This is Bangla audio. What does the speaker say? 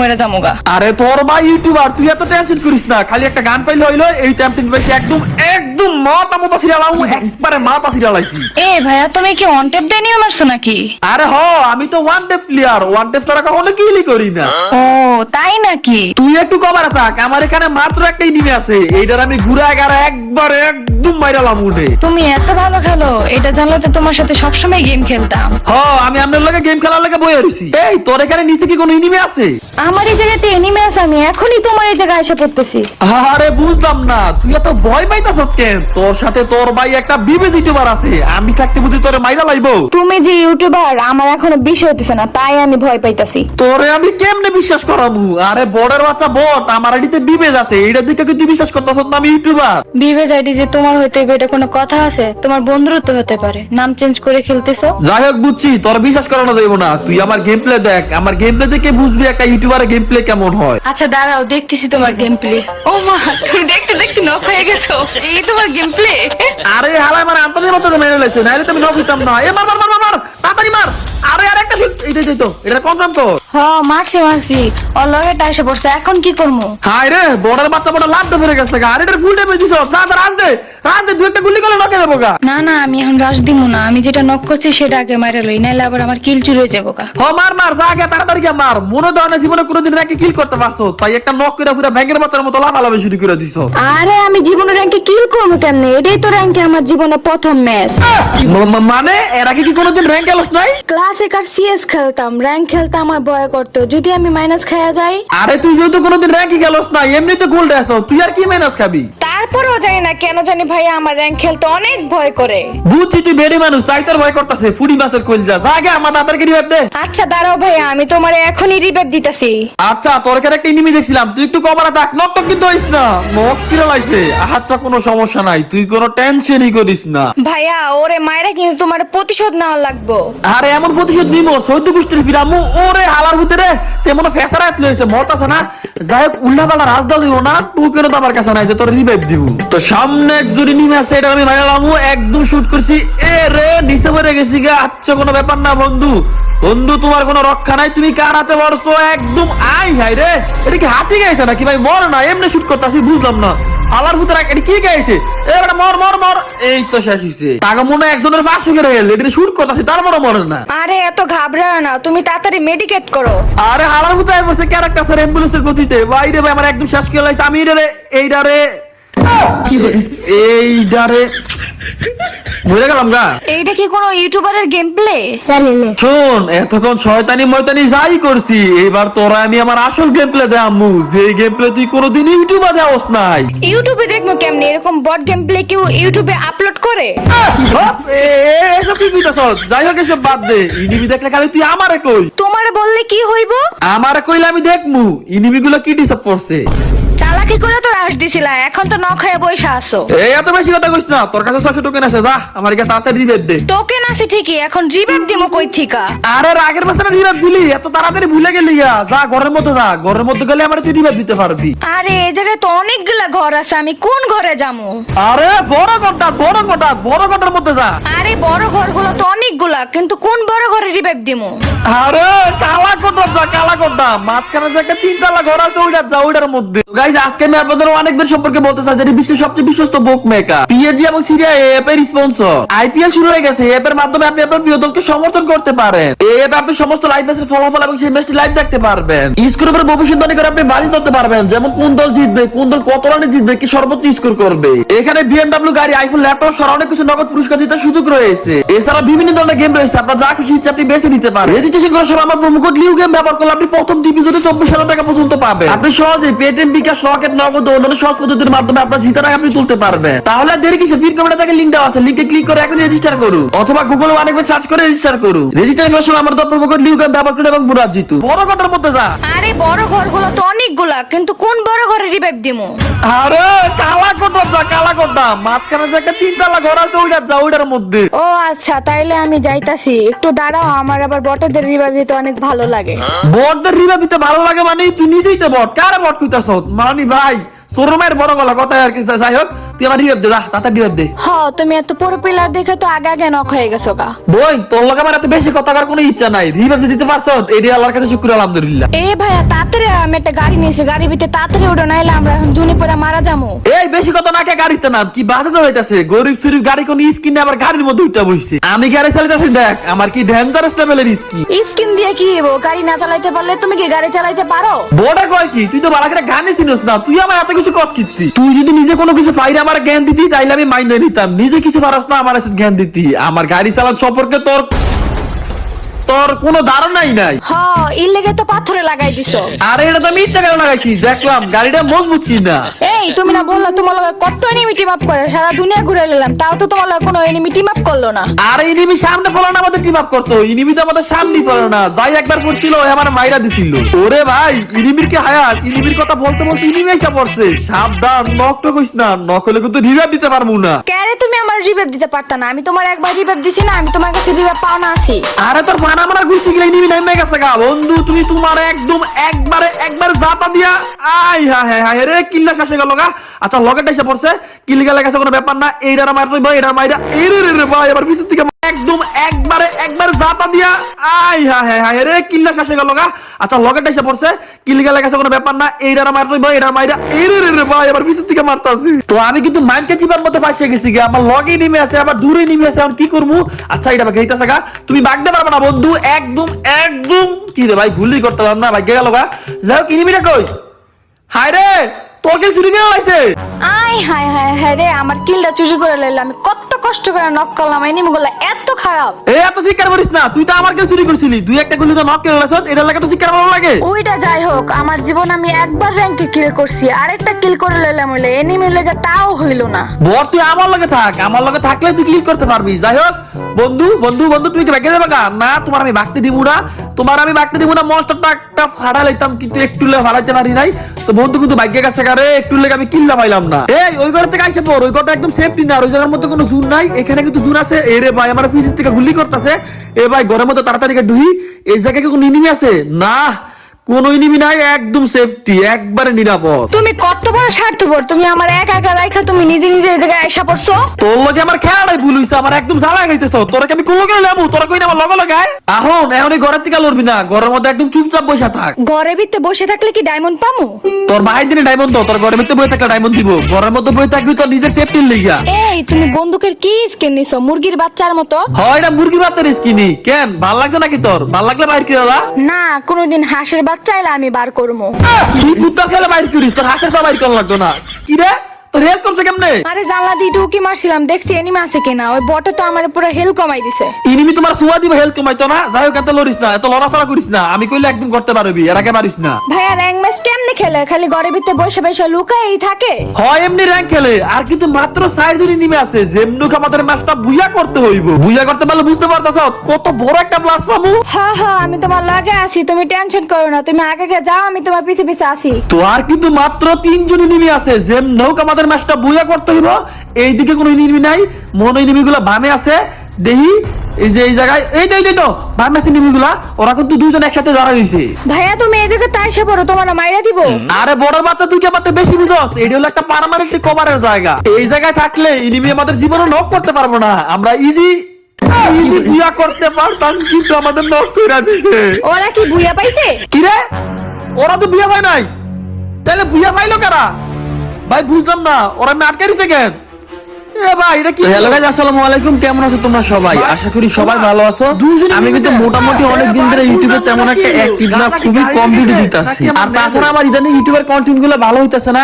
মরে যামুগা। আরে তোর ভাই ইউটিউবার, তুই এত টেনশন করিস না, খালি একটা গান পাইলে হইলো। এই টেম্পটেন ভাই একদম একদম মাথা মতো সিরিয়ালাম, একবারে মাথা সিরিয়ালাইছি। এ ভাইয়া তুমি কি অন টেপ দিয়ে নিয়ে মারছো নাকি? আরে হ, আমি তো one tape player, one tape ছাড়া কখনো কিলই করি না। ও তাই নাকি? তুই একটু কভারে থাক, আমার এখানে মাত্র একটা এনিমি আছে, এইটার আমি ঘুরে এগারে একবারে একদম মাইরালাম উঠে। তুমি এত ভালো খেলো, এটা জানলে তো তোমার সাথে সবসময় গেম খেলতাম। হ, আমি আপনার লগে গেম খেলার লগে বই হইছি। এই তোর এখানে নিচে কি কোনো এনিমি আছে? আমার এই জায়গাতে এনিমি আছে, আমি এখনই তোমার এই জায়গায় এসে পড়তেছি। আরে বুঝলাম না, তুই এত ভয় পাইতাছ কেন? তোর সাথে তোর ভাই একটা বিবেচ ইউটিউবার আছে, আমি থাকতে বুঝি তোরে মাইরা লাইবো? তুমি যে ইউটিউবার, আমার এখনো বিশ্বাস হইতেছে না, তাই আমি ভয় পাইতাছি। তোরে আমি কেমনে বিশ্বাস করামু? আরে বড়ের বাচ্চা বট, আমার আইডিতে বিবেচ আছে, এইটা দিকে কি তুই বিশ্বাস করতাছ না আমি ইউটিউবার? বিবেজ আইডি যে তোমার হইতে হবে এটা কোনো কথা আছে? তোমার বন্ধুত্ব হতে পারে, নাম চেঞ্জ করে খেলতেছো। যাই হোক বুঝছি, তোর বিশ্বাস করানো যাইবো না। তুই আমার গেম প্লে দেখ, আমার গেম প্লে দেখে বুঝবি একটা ইউটিউবারের গেম প্লে কেমন হয়। আচ্ছা দাঁড়াও, দেখতেছি তোমার গেম প্লে। ও মা, তুমি দেখতে দেখতে নক হয়ে গেছো, এই তোমার গেম প্লে। আরে হালা আমার আন্তরিক মতো মেরে লাইছে, নাইলে তুমি নক হইতাম না। এ মার মার মার মার মার, তাড়াতাড়ি মার। আরে আর একটা শুট, এই তো এটা কনফার্ম কর। হ্যাঁ মারছি, ওর লগেটা এসে পড়ছে, এখন কি করবো? হাই রে, বড়ের বাচ্চা বড় লাভ ধরে গেছে গা। আরে এটা ফুল টাইম দিছ, তাড়াতাড়ি রাজ দে, দুই একটা গুলি করে নকে দেবো গা। না না, আমি এখন রাশ দিমু না, আমি যেটা নক করছি সেটা আগে মারা লই, নাইলে আবার আমার কিল চুরি হয়ে যাবো গা। হ মার মার, যা আগে তাড়াতাড়ি গিয়ে মার। মনে দাও না জীবনে কোনোদিন র্যাঙ্কে কিল করতে পারছো, তাই একটা নক করে পুরো ব্যাংকের বাচ্চার মতো লাফালাফি শুরু করে দিছো। আরে আমি জীবনে র্যাঙ্কে কিল করবো কেমনে? এটাই তো র্যাঙ্কে আমার জীবনে প্রথম ম্যাচ। মানে এর আগে কি কোনোদিন র্যাঙ্ক খেলোস নাই? ক্লাসিক আর সিএস খেলতাম, র্যাঙ্ক খেলতে আমার ভয় করতো, যদি আমি মাইনাস খাইয়া যাই। আরে তুই যেহেতু কোনোদিন র্যাঙ্কই খেলোস না, এমনিতে গোল্ড আছো, তুই আর কি মাইনাস খাবি? তারপরেও জানি না কেন জানি ভাইয়া আমার র্যাঙ্ক খেলতে অনেক ভয় করে। বুঝছি তুই বেড়ি মানুষ, তাই তোর ভয় করতেছে। ফুডি মাছের কলজা, যা আগে আমার দাদারকে রিভাইভ দে। আচ্ছা দাঁড়াও ভাইয়া, আমি তোমারে এখনই রিভাইভ দিতেছি। আচ্ছা তোর এখানে একটা এনিমি দেখছিলাম, তুই একটু কভারে থাক। নক টক কিন্তু হইস না, নক কিরা লাইছে। আচ্ছা কোনো সমস্যা নাই, তুই কোনো টেনশনই করিস না। ভাইয়া ওরে মায়েরা কিন্তু তোমার প্রতিশোধ নেওয়া লাগবো। আরে এমন প্রতিশোধ নিমো সৈদ্য গোষ্ঠীর ফিরামু। ওরে হালার ভিতরে তেমন ফেসারাত লইছে, মরতাছে না। যাই হোক উল্লাপাল্লা রাজদা লইব না, টুকেরও তো আমার কাছে নাই যে তোর রিভাইভ দিব। তো সামনে একজন এনিমি আছে, এটা আমি মাইরালামু, একদম শুট করছি। এ রে নিচে পড়ে গেছি গা। আচ্ছা কোনো ব্যাপার না বন্ধু, বন্ধু তোমার কোনো রক্ষা নাই, তুমি কার হাতে মরছো একদম। আই হাই রে, এটা কি হাতি গাইছে নাকি ভাই? মর না, এমনি শুট করতেছি, বুঝলাম না। আলার ভিতরে এটা কি গাইছে? এবার মর মর মর, এই তো শেষ হইছে। টাকা মনে একজনের 500 করে গেল, এটা শুট করতেছি, তারপরে মরে না। আরে এত ঘাবড়াও না, তুমি তাড়াতাড়ি মেডিকেট করো। আরে হালার ভিতরে পড়ছে ক্যারেক্টার স্যার অ্যাম্বুলেন্সের গতিতে। ভাই রে ভাই, আমার একদম শেষ করে লাইছে। আমি এইডারে বুঝে গেলাম গা। এইটা কি কোনো ইউটিউবারের গেম প্লে? শোন, এতক্ষণ শয়তানি ময়তানি যাই করছি, এবার তোরা আমি আমার আসল গেম প্লে দেখামু, যে গেম প্লে তুই কোনোদিন ইউটিউবে দেওস নাই। ইউটিউবে দেখবো কেমনে? এরকম বট গেম প্লে কেউ ইউটিউবে আপলোড করে? এসব কি কইতাছ? যাই হোক এসব বাদ দে, ইনিমি দেখলে খালি তুই আমারে কই। তোমারে বললে কি হইব? আমারে কইলে আমি দেখমু ইনিমি গুলো কি ডিসাপ করছে। চালাকি করে তো রাশ দিছিলা, এখন তো নখ হয়ে বইসা আছো। এই এত বেশি কথা কইছ না, তোর কাছে 600 টোকেন আছে, যা আমার কাছে তাড়াতাড়ি রিভাইভ দে। টোকেন আছে ঠিকই, এখন রিভাইভ দিমো কই থিকা? আরে আগের বছর রিভাইভ দিলি, এত তাড়াতাড়ি ভুলে গেলি গা। যা ঘরের মধ্যে যা, ঘরের মধ্যে গেলে আমার তুই রিভাইভ দিতে পারবি। আরে এই জায়গায় তো অনেকগুলা ঘর আছে, আমি কোন ঘরে যামু? আরে বড় ঘরটার মধ্যে যা। আরে বড় ঘরগুলো তো অনেকগুলা, কিন্তু কোন বড় ঘরে রিভাইভ দিমু? আরে কালা কোটা মাঝখানে যে একটা 3 তলা ঘর আছে, ওইটা যা, ওইটার মধ্যে। গাইস আজকে আমি আপনাদের অনেক বের সম্পর্কে বলতে চাই, যেটা বিশ্বের সবচেয়ে বিশ্বস্ত বুক মেকার পিএজি এবং সিরিয়া এপ এর স্পন্সর। আইপিএল শুরু হয়ে গেছে, এপ এর মাধ্যমে আপনি আপনার প্রিয় দলকে সমর্থন করতে পারেন। এই অ্যাপে আপনি সমস্ত লাইভ ম্যাচের ফলাফল এবং সেই ম্যাচটি লাইভ দেখতে পারবেন। স্কোরের ভবিষ্যৎবাণী করে আপনি বাজি ধরতে পারবেন, যেমন কোন দল জিতবে, কোন দল কত রানে জিতবে, কি সর্বোচ্চ স্কোর করবে। এখানে বিএমডব্লিউ গাড়ি, আইফোন, ল্যাপটপ সহ অনেক কিছু নগদ পুরস্কার জেতার সুযোগ রয়েছে। এছাড়া বিভিন্ন ধরনের গেম রয়েছে, আপনার যা খুশি ইচ্ছে আপনি বেছে নিতে পারেন। রেজিস্ট্রেশন করার সময় আমার প্রোমো কোড লিউ গেম ব্যবহার করলে আপনি প্রথম ডিভিজনে 24,000 টাকা পর্যন্ত পাবেন। আপনি সহজে পেটিএম, বিকাশ, রকেট, নগদ ও অন্যান্য সহজ পদ্ধতির মাধ্যমে আপনার জিতা টাকা আপনি তুলতে পারবেন। তাহলে আর দেরি কিসে? পিন কমেন্টে তাকে লিংক দেওয়া আছে, লিংকে ক্লিক করে এখন রেজিস্টার করুন, অথবা গুগলে অনেকবার সার্চ করে রেজিস্টার করুন। রেজিস্টার করার সময় আমার প্রোমো কোড লিউ গেম ব্যবহার করুন এবং মুরাদ জিতু। বড় কথার মধ্যে যা। আরে বড় ঘরগুলো তো অনেকগুলা, কিন্তু কোন বড় ঘরে রিভাইভ দিমু? আরে কালা কোটা মাঝখানে যে একটা 3 তলা ঘর আছে, ওইটা যা, ওইটার মধ্যে। ও আচ্ছা, তাইলে আমি যাইতাছি, একটু দাঁড়াও, আমার আবার বটদের রিভাইভ দিতে অনেক ভালো লাগে। বটদের রিভাইভ দিতে ভালো লাগে মানে তুই নিজেই তো বট। কারে বট কইতাছ? মানি ভাই শোরুমের বড় গলা কথা আর কি। যাই হোক তুই আমার রিভাইভ দে, যা তাড়াতাড়ি রিভাইভ দে। হ, তুমি এত পুরো পিলার দেখে তো আগে আগে নক হয়ে গেছো গা। বই তোর লগে আমার এত বেশি কথা করার কোনো ইচ্ছা নাই। রিভাইভ দিতে পারছ, এডি আল্লাহর কাছে শুকর আলহামদুলিল্লাহ। এ ভাইয়া তাড়াতাড়ি আমি একটা গাড়ি নিয়েছি, গাড়ির ভিতরে তাড়াতাড়ি ওঠো, নাইলে আমরা এখন জুনে পরে মারা যাবো। এই বেশি কথা না কে গাড়িতে নাম কি বাজাতে হইতাছে, গরিব শরীফ গাড়ি কোন স্কিনে আবার গাড়ির মধ্যে উঠা বইছে। আমি গাড়ি চালাইতাছি দেখ আমার কি ডেঞ্জারাস লেভেলের স্কি। স্কিন দিয়ে কি হবো? গাড়ি না চালাইতে পারলে তুমি কি গাড়ি চালাইতে পারো? বড়া কয় কি তুই তো বালা করে গানে চিনিস না, তুই আমার এত কিছু কষ্ট কিচ্ছি। তুই যদি নিজে কোনো কিছু ফাইরে আমার জ্ঞান দিতি তাইলে আমি মাইন্ডে নিতাম, নিজে কিছু পারস না আমার এসে জ্ঞান দিতি। আমার গাড়ি চালান সম্পর্কে তোর কোনো ধারণাই নাই। হ, এর লেগে তো পাথরে লাগাই দিছো। আরে এটা তো আমি ইচ্ছা করে লাগাইছি, দেখলাম গাড়িটা মজবুত কিনা। এই তুমি না বললা তোমার লগে কত এনিমি টিম আপ করে, সারা দুনিয়া ঘুরে এলাম, তাও তো তোমার লগে কোনো এনিমি টিম আপ করলো না। আর ইনিমি সামনে ফলো না আমাদের টিম আপ করতো, ইনিমি তো আমাদের সামনে ফলো না, যাই একবার পড়ছিল আমার মাইরা দিছিল। ওরে ভাই ইনিমির কি হায়াত, ইনিমির কথা বলতে বলতে ইনিমি এসে পড়ছে। সাবধান, নক তো কইস না, নক হলে কিন্তু রিভাইভ দিতে পারবো না। কেরে তুমি আমার রিভাইভ দিতে পারতা না? আমি তোমার একবার রিভাইভ দিছি না, আমি তোমার কাছে রিভাইভ পাও না আছি। আরে তোর ফানা মারা ঘুরতে গেলে ইনিমি নামে গেছে গা বন্ধু, তুমি তোমার একদম একবার জাতা দিয়া আই হায় হায় রে কিল্লা শেষে গেল গা। আচ্ছা লগেট এসে পড়ছে, কিল গেলে গেছে কোনো ব্যাপার না, এইটার মার তো ভাই, এটার মাইরা এই রে রে ভাই এবার পিছন থেকে একদম একবার জাতা দিয়া আই হায় হায় রে কিল্লা শেষে গেল গা। আচ্ছা লগেট এসে পড়ছে, কিল গেলে গেছে কোনো ব্যাপার না, এইটার মার তো ভাই, এটার মাইরা এই রে রে ভাই এবার পিছন থেকে মারতাছি। তো আমি কিন্তু মাইন্ডকে জীবন মধ্যে ফাঁসিয়ে গেছি গা, আমার লগে নেমে আছে আবার দূরে নেমে আছে, এখন কি করবো? আচ্ছা এটা গেইতাছে গা, তুমি বাগতে পারবে না বন্ধু, একদম কি রে ভাই ভুলই করতে পারলাম না, ভাগ্যে গেল গা। যাই হোক ইনিমিটা কই? হায় রে তোর কি চুরি করে লাইছে? আই হায় হায় হায় রে, আমার কিলটা চুরি করে লইলাম। আমি কত কষ্ট করে নক করলাম, এনিমি গুলো এত খারাপ। এই এত শিকার করিস না, তুই তো আমার কেউ চুরি করছিলি, দুই একটা গুলি তো নক করে লাইছ, এটা লাগে তো শিকার ভালো লাগে। ওইটা যাই হোক, আমার জীবন আমি একবার র্যাঙ্কে কিল করছি, আরেকটা কিল করে লইলাম হইলে এনিমি লেগে তাও হইলো না। বর তুই আমার লগে থাক, আমার লগে থাকলে তুই কিল করতে পারবি। যাই হোক বন্ধু তুমি কি ভাগ্যে দেবে না? তোমার আমি ভাগতে দিব না, মনস্টারটা একটা ফাড়া লাইতাম কিন্তু একটু লে ফাড়াইতে পারি নাই। তো বন্ধু কিন্তু ভাগ্যে গেছে কারে, একটু লেগে আমি কিল্লা পাইলাম না। এই ওই ঘর থেকে আইসে পর, ওই ঘরটা একদম সেফটি না, ওই জায়গার মধ্যে কোনো জুন নাই, এখানে কিন্তু জুন আছে। এ রে ভাই আমার ফিজিক থেকে গুলি করতেছে। এ ভাই ঘরের মধ্যে তাড়াতাড়ি ঢুই, এই জায়গায় কি কোনো এনিমি আছে? না কোনো এনিমি নাই, একদম সেফটি, একবারে নিরাপদ। তুমি কত বড় স্বার্থপর, তুমি আমার একা রাইখা তুমি নিজে এই জায়গায় আইসা পড়ছো। তোর লগে আমার খেলাটাই ভুল হইছে, আমার একদম জ্বালা খাইতেছ। তোরা কি আমি কোন লগে লামু? তোরা কই না আমার লগে লাগায়? এখন এই ঘরের থেকে লড়বি না, ঘরের মধ্যে একদম চুপচাপ বসে থাক। ঘরের ভিতরে বসে থাকলে কি ডায়মন্ড পামু? তোর ভাই দিনে ডায়মন্ড তো, তোর ঘরের ভিতরে বসে থাকলে ডায়মন্ড দিব। ঘরের মধ্যে বসে থাকবি তোর নিজের সেফটির লিগা। এই তুমি বন্দুকের কি স্কিন নিছো, মুরগির বাচ্চার মতো? হয় এটা মুরগির বাচ্চার স্কিনি। কেন ভাল লাগছে নাকি তোর? ভাল লাগলে বাইর করে দাও। না, কোনোদিন হাঁসের বাচ্চা এলে আমি বার করবো। তুই কুত্তার ছেলে বাইর করিস, তোর হাঁসের সব বাইর করা লাগতো না। কি রে তোর হেল্প কমছে কেমনে? আরে জানলা দিয়ে ঢুকি মারছিলাম, দেখছি এনিমি আছে কিনা, ওই বটে তো আমার পুরো হেল কমাই দিছে। ইনিমি তোমার সুয়া দিবে, হেল্প কমাইতো না। যাই হোক এত লড়িস না, এত লড়াচড়া করিস না, আমি কইলে একদম করতে পারবি, এর আগে পারিস না। ভাইয়া র্যাঙ্ক ম্যাচ কেমনে খেলে? খালি ঘরের ভিতরে বসে লুকাই থাকে। হয় এমনি র্যাঙ্ক খেলে, আর কিন্তু মাত্র 4 জন এনিমি আছে। যেমনুক আমাদের ম্যাচটা বুইয়া করতে হইব, বুইয়া করতে পারলে বুঝতে পারতাছ কত বড় একটা প্লাস পাবো। হ্যাঁ আমি তোমার লগে আছি, তুমি টেনশন করো না, তুমি আগে যাও, আমি তোমার পিছে আসি। তো আর কিন্তু মাত্র 3 জন এনিমি আছে। যেমনুক আমাদের ম্যাচটা বুইয়া করতে হইব। এইদিকে কোনো এনিমি নাই, মন এনিমিগুলো বামে আছে। দেহি এই যে এই জায়গায় এই তো বামে আছে এনিমিগুলা, ওরা কিন্তু দুইজন একসাথে দাঁড়ায় রইছে। ভাইয়া তুমি এই জায়গায় তাইসা পড়ো, তোমার মাইরা দিব। আরে বড় বাচ্চা তুই কি আমাদের বেশি বুঝছস? এটা হলো একটা পার্মানেন্টলি কভারের জায়গা। এই জায়গায় থাকলে এনিমি আমাদের জীবনে নক করতে পারবো না, আমরা ইজি বুয়া করতে পারতাম, কিন্তু আমাদের নক কইরা দিছে। ওরা কি বুয়া পাইছে? কি রে ওরা তো বিয়া হয় নাই, তাহলে বুয়া পাইলো কারা? ভাই বুঝলাম না, ওরা আটকে দিছে কেন? এ ভাই এটা কি? হ্যালো গাইস, আসসালামু আলাইকুম, কেমন আছো তোমরা সবাই? আশা করি সবাই ভালো আছো। আমি কিন্তু মোটামুটি অনেক দিন ধরে ইউটিউবে তেমন একটা অ্যাক্টিভ না, খুবই কম ভিডিও দিতেছি। আর তাছাড়া আমার ইদানিং ইউটিউবের কন্টেন্ট গুলো ভালো হইতাছে না।